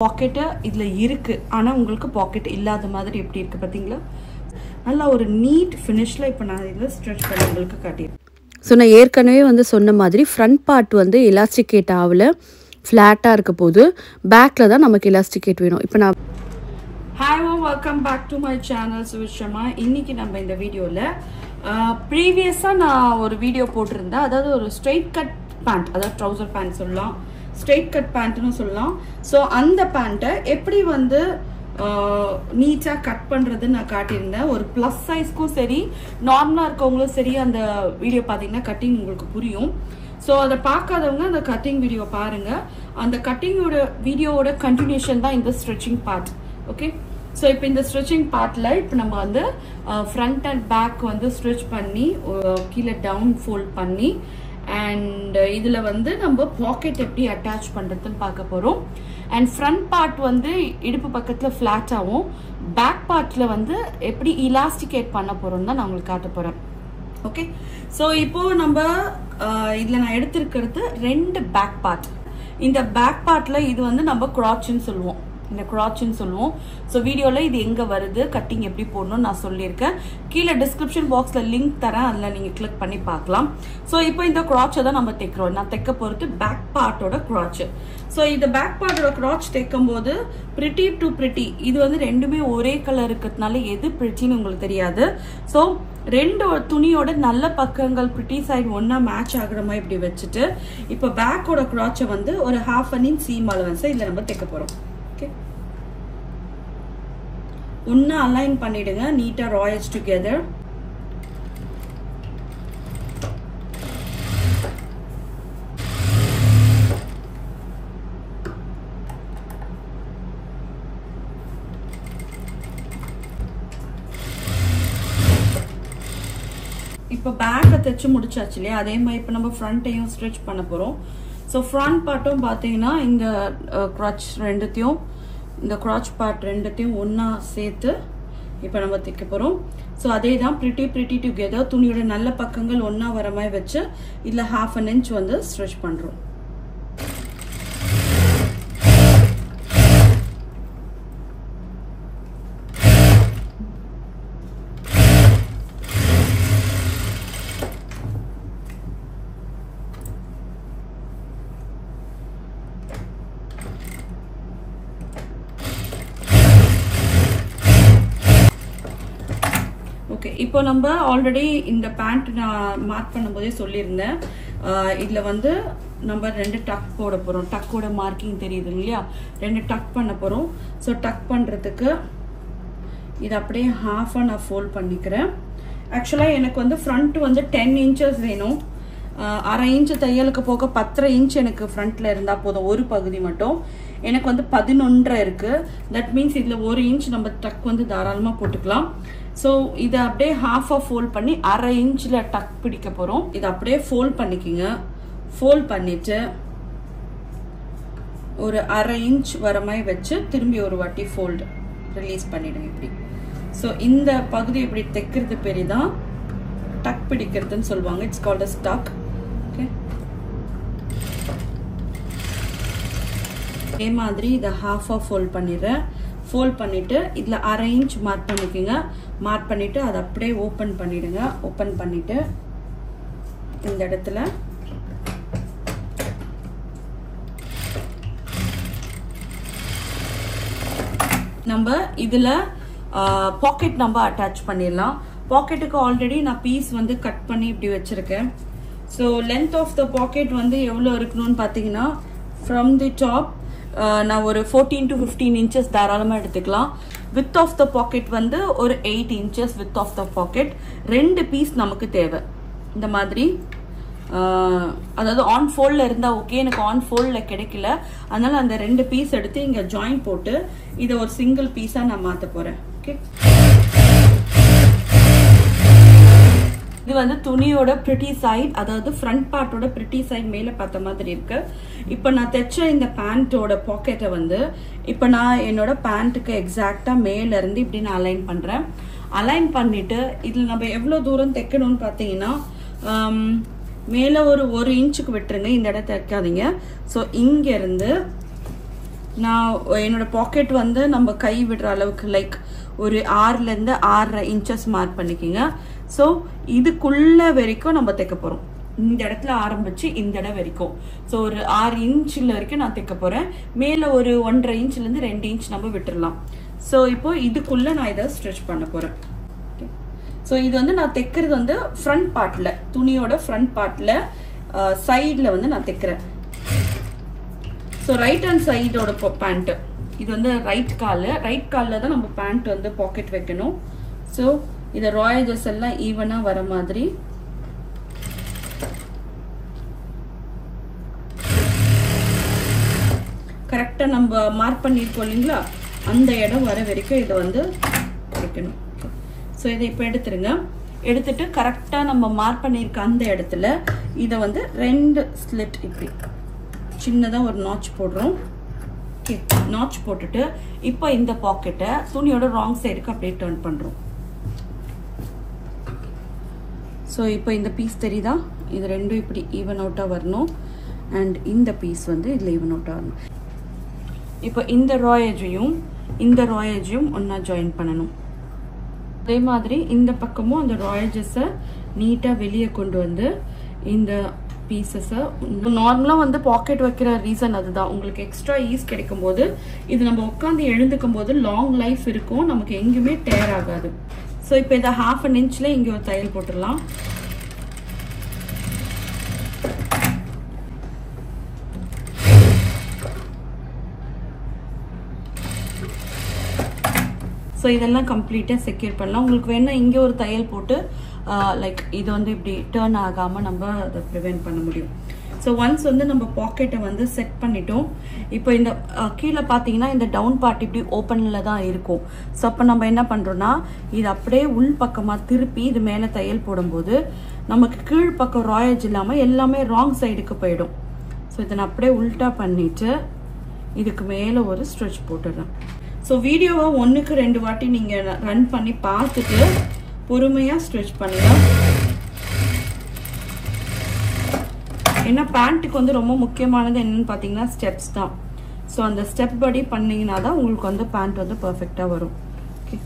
Packet இதுல இருக்கு ஆனா உங்களுக்கு பாக்கெட் இல்லாத மாதிரி எப்படி இருக்கு பாத்தீங்களா நல்ல ஒரு நீட் ஃபினிஷ்ல இப்ப நான் இத ஸ்ட்ரெச் பண்ணி உங்களுக்கு காட்டிறேன் சோ நான் ஏற்கனவே வந்து சொன்ன மாதிரி ஃப்ரண்ட் பார்ட் வந்து எலாஸ்டிகேட் ஆவல ஃப்ளாட்டா இருக்க போது பேக்ல தான் நமக்கு எலாஸ்டிகேட் வேணும் இப்போ நான் hi welcome back to my channel சுவிஷமா இன்னைக்கு நம்ம இந்த வீடியோல ப்ரீவியஸா நான் ஒரு வீடியோ போட்டிருந்தேன் அதாவது ஒரு ஸ்ட்ரெயிட் கட் பேண்ட் அதாவது ட்ரவுசர் பேண்ட் சொல்லலாம் ஸ்ட்ரெயிட் கட் பேண்ட்னு சொல்லலாம் ஸோ அந்த பேண்ட்டை எப்படி வந்து நீட்டாக கட் பண்ணுறதுன்னு நான் காட்டியிருந்தேன் ஒரு ப்ளஸ் சைஸ்க்கும் சரி நார்மலாக இருக்கவங்களும் சரி அந்த வீடியோ பார்த்தீங்கன்னா கட்டிங் உங்களுக்கு புரியும் ஸோ அதை பார்க்காதவங்க அந்த கட்டிங் வீடியோ பாருங்கள் அந்த கட்டிங்கோட வீடியோவோட கண்டினியூஷன் தான் இந்த ஸ்ட்ரெச்சிங் பார்ட் ஓகே ஸோ இப்போ இந்த ஸ்ட்ரெச்சிங் பார்ட்டில் இப்போ நம்ம வந்து ஃப்ரண்ட் அண்ட் பேக் வந்து ஸ்ட்ரெச் பண்ணி கீழே டவுன் ஃபோல்ட் பண்ணி அண்ட் இதில் வந்து நம்ம பாக்கெட் எப்படி அட்டாச் பண்ணுறதுன்னு பார்க்க போகிறோம் அண்ட் ஃப்ரண்ட் பார்ட் வந்து இடுப்பு பக்கத்தில் ஃப்ளாட்டாகவும் பேக் பார்ட்டில் வந்து எப்படி இலாஸ்டிகேட் பண்ண போகிறோம்னு தான் நான் உங்களுக்கு காட்ட போகிறேன் ஓகே ஸோ இப்போது நம்ம இதில் நான் எடுத்திருக்கிறது 2 பேக் பார்ட் இந்த பேக் பார்ட்டில் இது வந்து நம்ம க்ராட்ச்னு சொல்லுவோம் இந்த க்ராட்ச்னு சொல்லுவோம் ஸோ வீடியோவில் இது எங்கே வருது கட்டிங் எப்படி போடணும்னு நான் சொல்லியிருக்கேன் கீழே டிஸ்கிரிப்ஷன் பாக்ஸில் லிங்க் தரேன் அதில் நீங்கள் கிளிக் பண்ணி பார்க்கலாம் ஸோ இப்போ இந்த க்ராட்சை தான் நம்ம தைக்கிறோம் நான் தைக்க போகிறது பேக் பார்ட்டோட க்ராட்ச் ஸோ இந்த பேக் பார்ட்டோட க்ராட்ச் தைக்கும் போது பிரிட்டி டு பிரிட்டி இது வந்து ரெண்டுமே ஒரே கலர் இருக்கிறதுனால எது பிரிட்டின்னு உங்களுக்கு தெரியாது ஸோ 2 துணியோட நல்ல பக்கங்கள் பிரிட்டி சைடு ஒன்னா மேட்ச் ஆகுற மாதிரி இப்படி வச்சுட்டு இப்போ பேக்கோட க்ராட்சை வந்து ஒரு 1/2 inch சீம் அலவன்ஸை இதில் நம்ம தைக்க போகிறோம் ஒன்னு அலைன் பண்ணிடுங்க நீட்டா ராயல்ஸ் டுகெதர் இப்போ பேக்கை தைச்சு முடிச்சாச்சு இல்லையா அதே மாதிரி இப்போ நம்ம ஃப்ரண்ட்டையும் ஸ்ட்ரெச் பண்ண போறோம் ஸோ ஃப்ரண்ட் பார்ட்டும் பார்த்தீங்கன்னா இந்த க்ராட்ச் ரெண்டுத்தையும் இந்த க்ராட்ச் பார்ட் ரெண்டுத்தையும் ஒன்றா சேர்த்து இப்போ நம்ம தைக்க போகிறோம் ஸோ அதே தான் பிரிட்டி டுகெதர் துணியோட நல்ல பக்கங்கள் ஒன்றா வர மாதிரி வச்சு இதில் 1/2 inch வந்து ஸ்ட்ரெச் பண்ணுறோம் ஓகே இப்போ நம்ம ஆல்ரெடி இந்த பேண்ட் நான் மார்க் பண்ணும்போதே சொல்லியிருந்தேன் இதில் வந்து நம்ம 2 டக் போட போகிறோம் டக்கோட மார்க்கிங் தெரியுது இல்லையா 2 டக் பண்ண போகிறோம் ஸோ டக் பண்ணுறதுக்கு இது அப்படியே நான் ஃபோல்ட் பண்ணிக்கிறேன் ஆக்சுவலாக எனக்கு வந்து ஃப்ரண்ட் வந்து 10 inches வேணும் 1/2 inch தையலுக்கு போக 10.5 inch எனக்கு ஃப்ரண்ட்டில் இருந்தால் போதும் ஒரு பகுதி மட்டும் எனக்கு வந்து 11.5 இருக்குது தட் மீன்ஸ் இதில் 1 inch நம்ம டக் வந்து தாராளமாக போட்டுக்கலாம் ஸோ இதை அப்படியே ஃபோல்ட் பண்ணி 1/2 inchல டக் பிடிக்க போகிறோம் இதை அப்படியே ஃபோல்ட் பண்ணிக்கிங்க ஃபோல்ட் பண்ணிட்டு ஒரு 1/2 inch வர மாதிரி வச்சு திரும்பி ஒரு வாட்டி ஃபோல்டு ரிலீஸ் பண்ணிடுங்க இப்படி ஸோ இந்த பகுதி இப்படி தைக்கிறது பேர் தான் டக் பிடிக்கிறதுன்னு சொல்லுவாங்க it's called as tuck okay இதே மாதிரி இதை ஃபோல்ட் பண்ணிடுறேன் ஃபோல்ட் பண்ணிட்டு இதில் 1/2 inch மார்க் பண்ணிக்கோங்க மார்க் பண்ணிட்டு அதை அப்படியே ஓப்பன் பண்ணிடுங்க ஓப்பன் பண்ணிட்டு இந்த இடத்துல நம்ம இதில் பாக்கெட் நம்ம அட்டாச் பண்ணிடலாம் பாக்கெட்டுக்கு ஆல்ரெடி நான் பீஸ் வந்து கட் பண்ணி இப்படி வச்சிருக்கேன் so length of the pocket வந்து எவ்வளோ இருக்கணும்னு பார்த்தீங்கன்னா ஃப்ரம் தி டாப் நான் ஒரு 14 to 15 inches தாராளமாக எடுத்துக்கலாம் வித் ஆஃப் த பாக்கெட் வந்து ஒரு 8 inches width of the pocket 2 piece நமக்கு தேவை இந்த மாதிரி அதாவது ஆன் ஃபோல்டில் இருந்தால் ஓகே எனக்கு ஆன் ஃபோல்டில் கிடைக்கல அதனால அந்த 2 பீஸ் எடுத்து இங்கே ஜாயின் போட்டு இதை ஒரு சிங்கிள் பீஸாக நான் மாற்ற போகிறேன் ஓகே இது வந்து துணியோட பிரிட்டி சைட் அதாவது ஃப்ரண்ட் பார்ட்டோட பிரிட்டி சைட் மேலே பார்த்த மாதிரி இருக்கு இப்போ நான் தைச்ச இந்த பேண்ட்டோட பாக்கெட்டை வந்து இப்போ நான் என்னோட பேண்ட்டுக்கு எக்ஸாக்டாக மேலேருந்து இப்படி நான் அலைன் பண்ணுறேன் அலைன் பண்ணிட்டு இதில் நம்ம எவ்வளோ தூரம் தைக்கணும்னு பார்த்தீங்கன்னா மேலே ஒரு 1 inch விட்டுருங்க இந்த இடத்த தைக்காதீங்க ஸோ இங்கேருந்து நான் என்னோட பாக்கெட் வந்து நம்ம கை விடுற அளவுக்கு லைக் ஒரு 6ல இருந்து 6.5 இன்ச்சஸ் மார்க் பண்ணிக்கோங்க. ஸோ இதுக்குள்ள வரைக்கும் நம்ம தைக்க போறோம். இந்த இடத்துல ஆரம்பிச்சு இந்த இடம் வரைக்கும். ஸோ ஒரு 6 இன்ச்சில் வரைக்கும் நான் தைக்க போறேன். மேல ஒரு 1.5 இன்ச்ல இருந்து 2 இன்ச் நம்ம விட்டுடலாம். ஸோ இப்போ இதுக்குள்ள நான் இதை ஸ்ட்ரெச் பண்ண போறேன். ஸோ இது வந்து நான் தைக்கிறது வந்து ஃப்ரண்ட் பார்ட்ல, துணியோட ஃப்ரண்ட் பார்ட்ல சைட்ல வந்து நான் தைக்கிறேன். ஸோ ரைட் ஹேண்ட் சைடோட பேண்ட் இது வந்து ரைட் காலில் தான் நம்ம பேண்ட் வந்து பாக்கெட் வைக்கணும். ஸோ இதை ராயல்ஸ் எல்லாம் ஈவனாக வர மாதிரி கரெக்டாக நம்ம மார்க் பண்ணியிருக்கோம் இல்லைங்களா, அந்த இடம் வர வரைக்கும் இதை வந்து வைக்கணும். ஸோ இதை இப்போ எடுத்துருங்க. எடுத்துட்டு கரெக்டாக நம்ம மார்க் பண்ணியிருக்க அந்த இடத்துல இதை வந்து 2 ஸ்லிட் இப்படி சின்னதாக ஒரு நாட்ச் போடுறோம். ஓகே, நாட்ச் போட்டுட்டு இப்போ இந்த பாக்கெட்டை துணியோட ராங் சைடுக்கு அப்படியே டர்ன் பண்ணுறோம். ஸோ இப்போ இந்த பீஸ் தெரியுதா, இது ரெண்டும் இப்படி ஈவன் அவுட்டாக வரணும். அண்ட் இந்த பீஸ் வந்து இதில் ஈவன் அவுட்டாக வரணும். இப்போ இந்த ராயேஜையும் ஒன்றா ஜாயின் பண்ணணும். அதே மாதிரி இந்த பக்கமும் அந்த ராயேஜஸை நீட்டாக வெளியே கொண்டு வந்து இந்த பீசஸை நார்மலாக வந்து பாக்கெட் வைக்கிற ரீசன் அதுதான். உங்களுக்கு எக்ஸ்ட்ரா ஈஸ் கிடைக்கும் போது இது நம்ம உட்காந்து எழுந்துக்கும் போது லாங் லைஃப் இருக்கும், நமக்கு எங்கேயுமே டேர் ஆகாது. ஸோ இப்போ இதை 1/2 இன்ச்சில் இங்கே ஒரு தையல் போட்டுடலாம். ஸோ இதெல்லாம் கம்ப்ளீட்டாக செக்யூர் பண்ணலாம். உங்களுக்கு வேணால் இங்கே ஒரு தையல் போட்டு லைக் இது வந்து இப்படி டேர்ன் ஆகாமல் நம்ம அதை ப்ரிவென்ட் பண்ண முடியும். ஸோ ஒன்ஸ் வந்து நம்ம பாக்கெட்டை வந்து செட் பண்ணிட்டோம். இப்போ இந்த கீழே பார்த்தீங்கன்னா இந்த டவுன் பார்ட் இப்படி ஓப்பனில் தான் இருக்கும். ஸோ அப்போ நம்ம என்ன பண்ணுறோன்னா இது அப்படியே உள் பக்கமாக திருப்பி இது மேலே தையல் போடும்போது நமக்கு கீழ் பக்கம் ராயேஜ் இல்லாமல் எல்லாமே ராங் சைடுக்கு போயிடும். ஸோ இதை நான் அப்படியே உல்ட்டா பண்ணிவிட்டு இதுக்கு மேலே ஒரு ஸ்ட்ரெச் போட்டுடுறேன். ஸோ வீடியோவை 1க்கு 2 வாட்டி நீங்கள் ரன் பண்ணி பார்த்துட்டு பொறுமையாக ஸ்ட்ரெச் பண்ணலாம். ஏன்னா பேண்ட்டுக்கு வந்து ரொம்ப முக்கியமானது என்னன்னு பார்த்தீங்கன்னா ஸ்டெப்ஸ் தான். ஸோ அந்த ஸ்டெப் படி பண்ணிங்கன்னா தான் உங்களுக்கு வந்து பேண்ட் வந்து பர்ஃபெக்டாக வரும். ஓகே,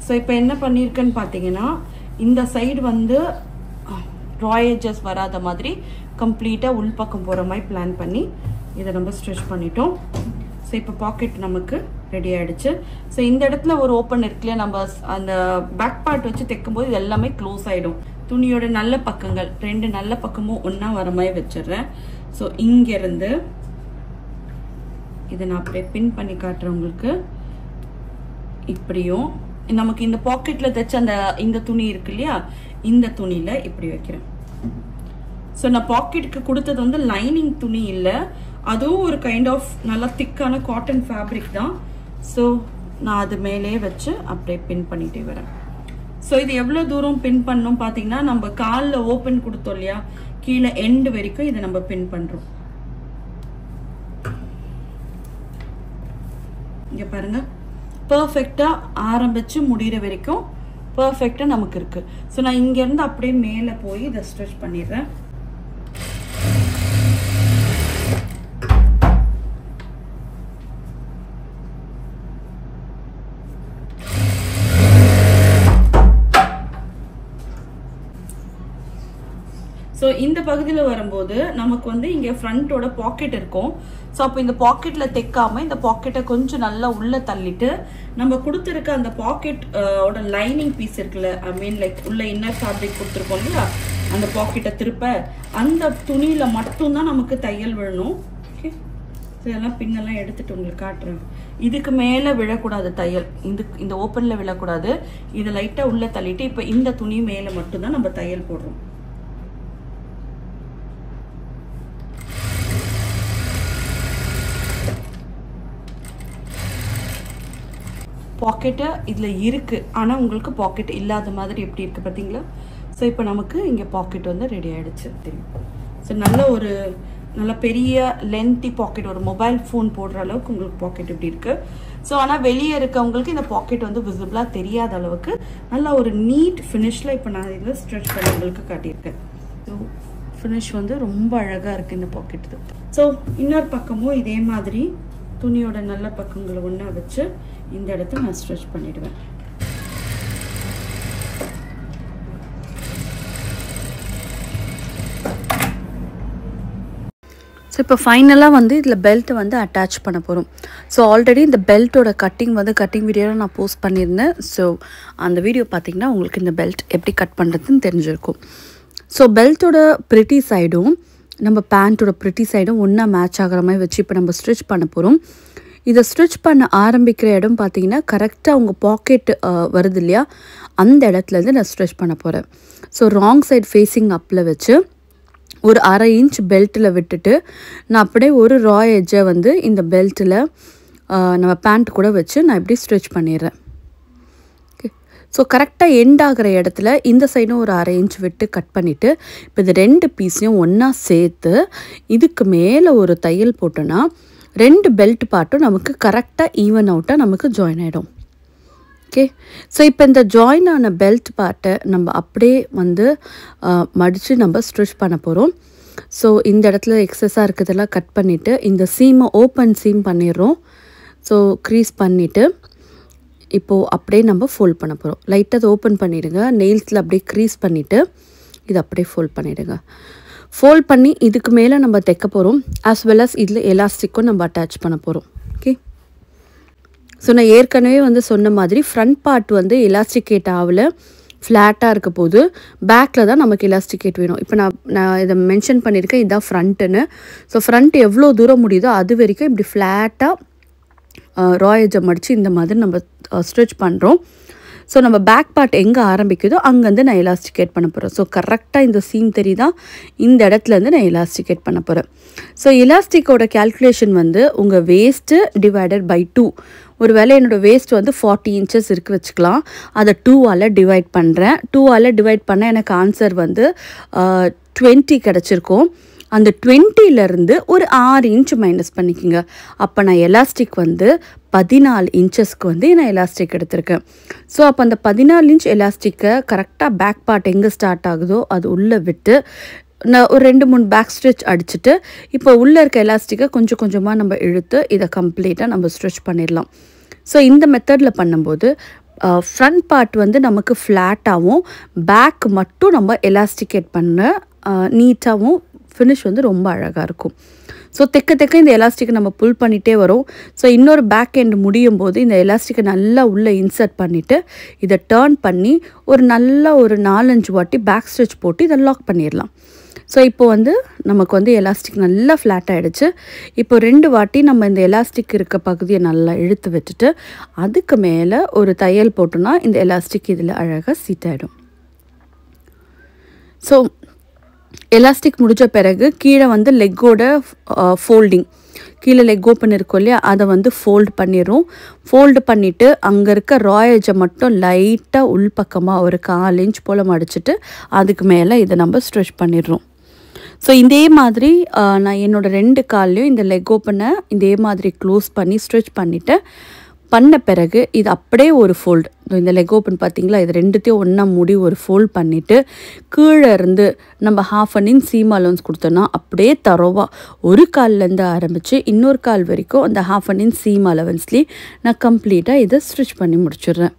ஸோ இப்போ என்ன பண்ணியிருக்கேன்னு பார்த்தீங்கன்னா இந்த சைடு வந்து ராயேஜஸ் வராத மாதிரி கம்ப்ளீட்டாக உள்பக்கம் போகிற மாதிரி பிளான் பண்ணி இதை நம்ம ஸ்ட்ரெச் பண்ணிட்டோம். ஸோ இப்போ பாக்கெட் நமக்கு ரெடி ஆகிடுச்சு. ஸோ இந்த இடத்துல ஒரு ஓப்பன் இருக்குல்லையா, நம்ம அந்த பேக் பார்ட் வச்சு தைக்கும்போது இது எல்லாமே க்ளோஸ் ஆகிடும். துணியோட நல்ல பக்கங்கள் 2 நல்ல பக்கமும் ஒன்றா வர மாதிரி வச்சிடுறேன். ஸோ இங்கேருந்து இதை நான் அப்படியே பின் பண்ணி காட்டுறேன் உங்களுக்கு. இப்படியும் நமக்கு இந்த பாக்கெட்டில் தைச்ச இந்த துணி இருக்கு இல்லையா, இந்த துணியில் இப்படி வைக்கிறேன். ஸோ நான் பாக்கெட்டுக்கு கொடுத்தது வந்து லைனிங் துணி இல்லை, அதுவும் ஒரு கைண்ட் ஆஃப் நல்லா திக்கான காட்டன் ஃபேப்ரிக் தான். ஸோ நான் அது மேலே வச்சு அப்படியே பின் பண்ணிட்டே வரேன். ஸோ இது எவ்வளோ தூரம் பின் பண்ணணும் பார்த்தீங்கன்னா நம்ம காலில் ஓப்பன் கொடுத்தோம் இல்லையா, கீழே எண்டு வரைக்கும் இதை நம்ம பின் பண்ணுறோம். இங்கே பாருங்க, பர்ஃபெக்டாக ஆரம்பித்து முடிகிற வரைக்கும் பர்ஃபெக்டாக நமக்கு இருக்குது. ஸோ நான் இங்கேருந்து அப்படியே மேலே போய் இதை ஸ்ட்ரெச் பண்ணிடுறேன். ஸோ இந்த பகுதியில் வரும்போது நமக்கு வந்து இங்கே ஃப்ரண்ட்டோட பாக்கெட் இருக்கும். ஸோ அப்போ இந்த பாக்கெட்டில் தைக்காமல் இந்த பாக்கெட்டை கொஞ்சம் நல்லா உள்ளே தள்ளிட்டு நம்ம கொடுத்துருக்க அந்த பாக்கெட் ஓட லைனிங் பீஸ் இருக்குல்ல, ஐ மீன் லைக் உள்ள இன்னர் ஃபேப்ரிக் கொடுத்துருக்கோம் இல்லையா, அந்த பாக்கெட்டை திருப்ப அந்த துணியில் மட்டும்தான் நமக்கு தையல் விழணும். ஓகே, ஸோ இதெல்லாம் பின்னெல்லாம் எடுத்துட்டு உங்களுக்கு காட்டுறேன். இதுக்கு மேலே விழக்கூடாது தையல், இந்த ஓப்பனில் விழக்கூடாது. இதை லைட்டாக உள்ளே தள்ளிட்டு இப்போ இந்த துணி மேலே மட்டும்தான் நம்ம தையல் போடுறோம். பாக்கெட்டு இதில் இருக்குது, ஆனால் உங்களுக்கு பாக்கெட் இல்லாத மாதிரி எப்படி இருக்குது பார்த்தீங்களா. ஸோ இப்போ நமக்கு இங்கே பாக்கெட் வந்து ரெடி ஆகிடுச்சு தெரியும். ஸோ நல்ல பெரிய லென்த்தி பாக்கெட், ஒரு மொபைல் ஃபோன் போடுற அளவுக்கு உங்களுக்கு பாக்கெட் இப்படி இருக்குது. ஸோ ஆனால் வெளியே இருக்கவங்களுக்கு இந்த பாக்கெட் வந்து விசிபிளாக தெரியாத அளவுக்கு நல்ல ஒரு நீட் ஃபினிஷில் இப்போ நான் இதில் ஸ்ட்ரெச் பண்ணி உங்களுக்கு காட்டியிருக்கேன். ஸோ ஃபினிஷ் வந்து ரொம்ப அழகாக இருக்குது இந்த பாக்கெட்டு. ஸோ இன்னொரு பக்கமும் இதே மாதிரி துணியோட நல்ல பக்கங்களை ஒன்றா வச்சு இந்த இடத்துல நான் ஸ்ட்ரெச் பண்ணிடுவேன். ஸோ இப்போ ஃபைனலாக வந்து இதில் பெல்ட் வந்து அட்டாச் பண்ண போகிறோம். ஸோ ஆல்ரெடி இந்த பெல்ட்டோட கட்டிங் வீடியோவில் நான் போஸ்ட் பண்ணியிருந்தேன். ஸோ அந்த வீடியோ பார்த்திங்கன்னா உங்களுக்கு இந்த பெல்ட் எப்படி கட் பண்ணுறதுன்னு தெரிஞ்சிருக்கும். ஸோ பெல்ட்டோட ப்ரிட்டி சைடும் நம்ம பேண்ட்டோட ப்ரிட்டி சைடும் ஒன்றா மேட்ச் ஆகிற மாதிரி வச்சு இப்போ நம்ம ஸ்டிச் பண்ண போகிறோம். இதை ஸ்டிச் பண்ண ஆரம்பிக்கிற இடம் பார்த்திங்கன்னா கரெக்டாக உங்கள் பாக்கெட் வருது இல்லையா, அந்த இடத்துலேருந்து நான் ஸ்டிச் பண்ண போகிறேன். ஸோ ராங் சைட் ஃபேஸிங் அப்பில் வச்சு ஒரு 1/2 இன்ச் பெல்ட்டில் விட்டுட்டு நான் அப்படியே ஒரு ரா எட்ஜை வந்து இந்த பெல்ட்டில் நம்ம பேண்ட் கூட வச்சு நான் இப்படி ஸ்டிச் பண்ணிடுறேன். ஓகே, ஸோ கரெக்டாக எண்ட் ஆகிற இடத்துல இந்த சைடும் ஒரு 1/2 இன்ச் விட்டு கட் பண்ணிவிட்டு இப்போ இது 2 பீஸையும் ஒன்றா சேர்த்து இதுக்கு மேலே ஒரு தையல் போட்டோன்னா 2 பெல்ட் பார்ட்டும் நமக்கு கரெக்டாக ஈவன் அவுட்டாக நமக்கு ஜாயின் ஆகிடும். ஓகே, ஸோ இப்போ இந்த ஜாயின் ஆன பெல்ட் பார்ட்டை நம்ம அப்படியே வந்து மடித்து நம்ம ஸ்டிச் பண்ண போகிறோம். ஸோ இந்த இடத்துல எக்ஸஸாக இருக்கிறதெல்லாம் கட் பண்ணிவிட்டு இந்த சீமை ஓப்பன் சீம் பண்ணிடுறோம். ஸோ க்ரீஸ் பண்ணிவிட்டு இப்போது அப்படியே நம்ம ஃபோல்ட் பண்ண போகிறோம். லைட்டாக அதை ஓப்பன் பண்ணிவிடுங்க, நெயில்ஸில் அப்படியே க்ரீஸ் பண்ணிவிட்டு இதை அப்படியே ஃபோல்ட் பண்ணிவிடுங்க. ஃபோல்ட் பண்ணி இதுக்கு மேலே நம்ம தைக்க போகிறோம். ஆஸ் வெல் அஸ் இதில் எலாஸ்டிக்கும் நம்ம அட்டாச் பண்ண போகிறோம். ஓகே, ஸோ நான் ஏற்கனவே வந்து சொன்ன மாதிரி ஃப்ரண்ட் பார்ட் வந்து எலாஸ்டிகேட் ஆகல, ஃப்ளாட்டாக இருக்க போது பேக்கில் தான் நமக்கு எலாஸ்டிகேட் வேணும். இப்போ நான் இதை மென்ஷன் பண்ணியிருக்கேன், இதுதான் ஃப்ரண்ட்டுன்னு. ஸோ ஃப்ரண்ட் எவ்வளோ தூரம் முடியுதோ அது வரைக்கும் இப்படி ஃப்ளாட்டாக ரா எட்ஜை மடித்து இந்த மாதிரி நம்ம ஸ்டிச் பண்ணுறோம். ஸோ நம்ம பேக் பார்ட் எங்கே ஆரம்பிக்குதோ அங்கேருந்து நான் எலாஸ்டிகேட் பண்ண போகிறேன். ஸோ கரெக்டாக இந்த சீம் தெரியுதா, இந்த இடத்துலேருந்து நான் எலாஸ்டிகேட் பண்ண போகிறேன். ஸோ எலாஸ்டிக்கோட கேல்குலேஷன் வந்து உங்கள் வேஸ்ட்டு டிவைடட் பை 2. ஒரு வேளை என்னோடய வேஸ்ட் வந்து 40 இன்ச்சஸ் இருக்குது வச்சுக்கலாம், அதை 2ஆல் டிவைட் பண்ணுறேன். 2ஆல் டிவைட் பண்ணால் எனக்கு ஆன்சர் வந்து 20 கிடச்சிருக்கும். அந்த 20லேருந்து ஒரு 6 இன்ச் மைனஸ் பண்ணிக்கோங்க. அப்போ நான் எலாஸ்டிக் வந்து 14 இன்ச்சஸ்க்கு வந்து நான் எலாஸ்டிக் எடுத்திருக்கேன். ஸோ அப்போ அந்த 14 இன்ச் எலாஸ்டிக்கை கரெக்டாக பேக் பார்ட் எங்கே ஸ்டார்ட் ஆகுதோ அது உள்ளே விட்டு நான் ஒரு 2-3 பேக் ஸ்ட்ரிச் அடிச்சுட்டு இப்போ உள்ளே இருக்க எலாஸ்டிக்கை கொஞ்சம் கொஞ்சமாக நம்ம இழுத்து இதை கம்ப்ளீட்டாக நம்ம ஸ்ட்ரிச் பண்ணிடலாம். ஸோ இந்த மெத்தடில் பண்ணும்போது ஃப்ரண்ட் பார்ட் வந்து நமக்கு ஃப்ளாட்டாகவும் பேக் மட்டும் நம்ம எலாஸ்டிகேட் பண்ண நீட்டாகவும் ஃபினிஷ் வந்து ரொம்ப அழகாக இருக்கும். ஸோ தெக்க இந்த எலாஸ்டிக்கை நம்ம புல் பண்ணிகிட்டே வரும். ஸோ இன்னொரு பேக் எண்ட் முடியும் போது இந்த எலாஸ்டிக்கை நல்லா உள்ளே இன்சர்ட் பண்ணிவிட்டு இதை டேர்ன் பண்ணி ஒரு 4-5 வாட்டி பேக் ஸ்டிச் போட்டு இதை லாக் பண்ணிடலாம். ஸோ இப்போ வந்து நமக்கு வந்து எலாஸ்டிக் நல்லா ஃப்ளாட் ஆகிடுச்சு. இப்போ 2 வாட்டி நம்ம இந்த எலாஸ்டிக் இருக்க பகுதியை நல்லா இழுத்து விட்டுட்டு அதுக்கு மேலே ஒரு தையல் போட்டோன்னா இந்த எலாஸ்டிக் இதில் அழகாக சீட் ஆகிடும். ஸோ எலாஸ்டிக் முடிஞ்ச பிறகு கீழே வந்து லெக்கோட ஃபோல்டிங், கீழே லெக் ஓப்பன் இருக்கும் இல்லையா, அதை வந்து ஃபோல்டு பண்ணிடுறோம். ஃபோல்டு பண்ணிவிட்டு அங்கே இருக்க ராயேஜை மட்டும் லைட்டாக உள்பக்கமாக ஒரு 1/4 இன்ச் போல் மடிச்சுட்டு அதுக்கு மேலே இதை நம்ம ஸ்ட்ரெச் பண்ணிடுறோம். ஸோ இதே மாதிரி நான் என்னோடய 2 கால்லையும் இந்த லெக் ஓப்பனை இதே மாதிரி க்ளோஸ் பண்ணி ஸ்ட்ரெச் பண்ணிவிட்டு பண்ண பிறகு இது அப்படியே ஒரு ஃபோல்டு, இந்த லெக் ஓப்பன் பார்த்திங்களா, இது 2த்தையும் ஒன்றா மூடி ஒரு ஃபோல்ட் பண்ணிவிட்டு கீழே இருந்து நம்ம 1/2 இன்ச் சீம் அலோன்ஸ் கொடுத்தோன்னா அப்படியே தரோவாக ஒரு கால்லேருந்து ஆரம்பித்து இன்னொரு கால் வரைக்கும் அந்த 1/2 இன்ச் சீம் அலவன்ஸ்லேயே நான் கம்ப்ளீட்டாக இதை ஸ்டிச் பண்ணி முடிச்சிடுறேன்.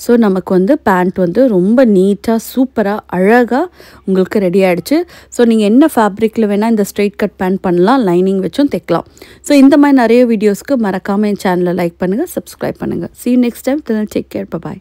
ஸோ நமக்கு வந்து பேண்ட் வந்து ரொம்ப நீட்டாக சூப்பராக அழகாக உங்களுக்கு ரெடி ஆகிடுச்சு. ஸோ நீங்கள் என்ன ஃபேப்ரிக்கில் வேணால் இந்த ஸ்ட்ரெயிட் கட் பேண்ட் பண்ணலாம், லைனிங் வச்சும் தைக்கலாம். ஸோ இந்த மாதிரி நிறைய வீடியோஸ்க்கு மறக்காமல் என் சேனலை லைக் பண்ணுங்கள், சப்ஸ்கிரைப் பண்ணுங்கள். See you next time. Till then, take care. Bye-bye.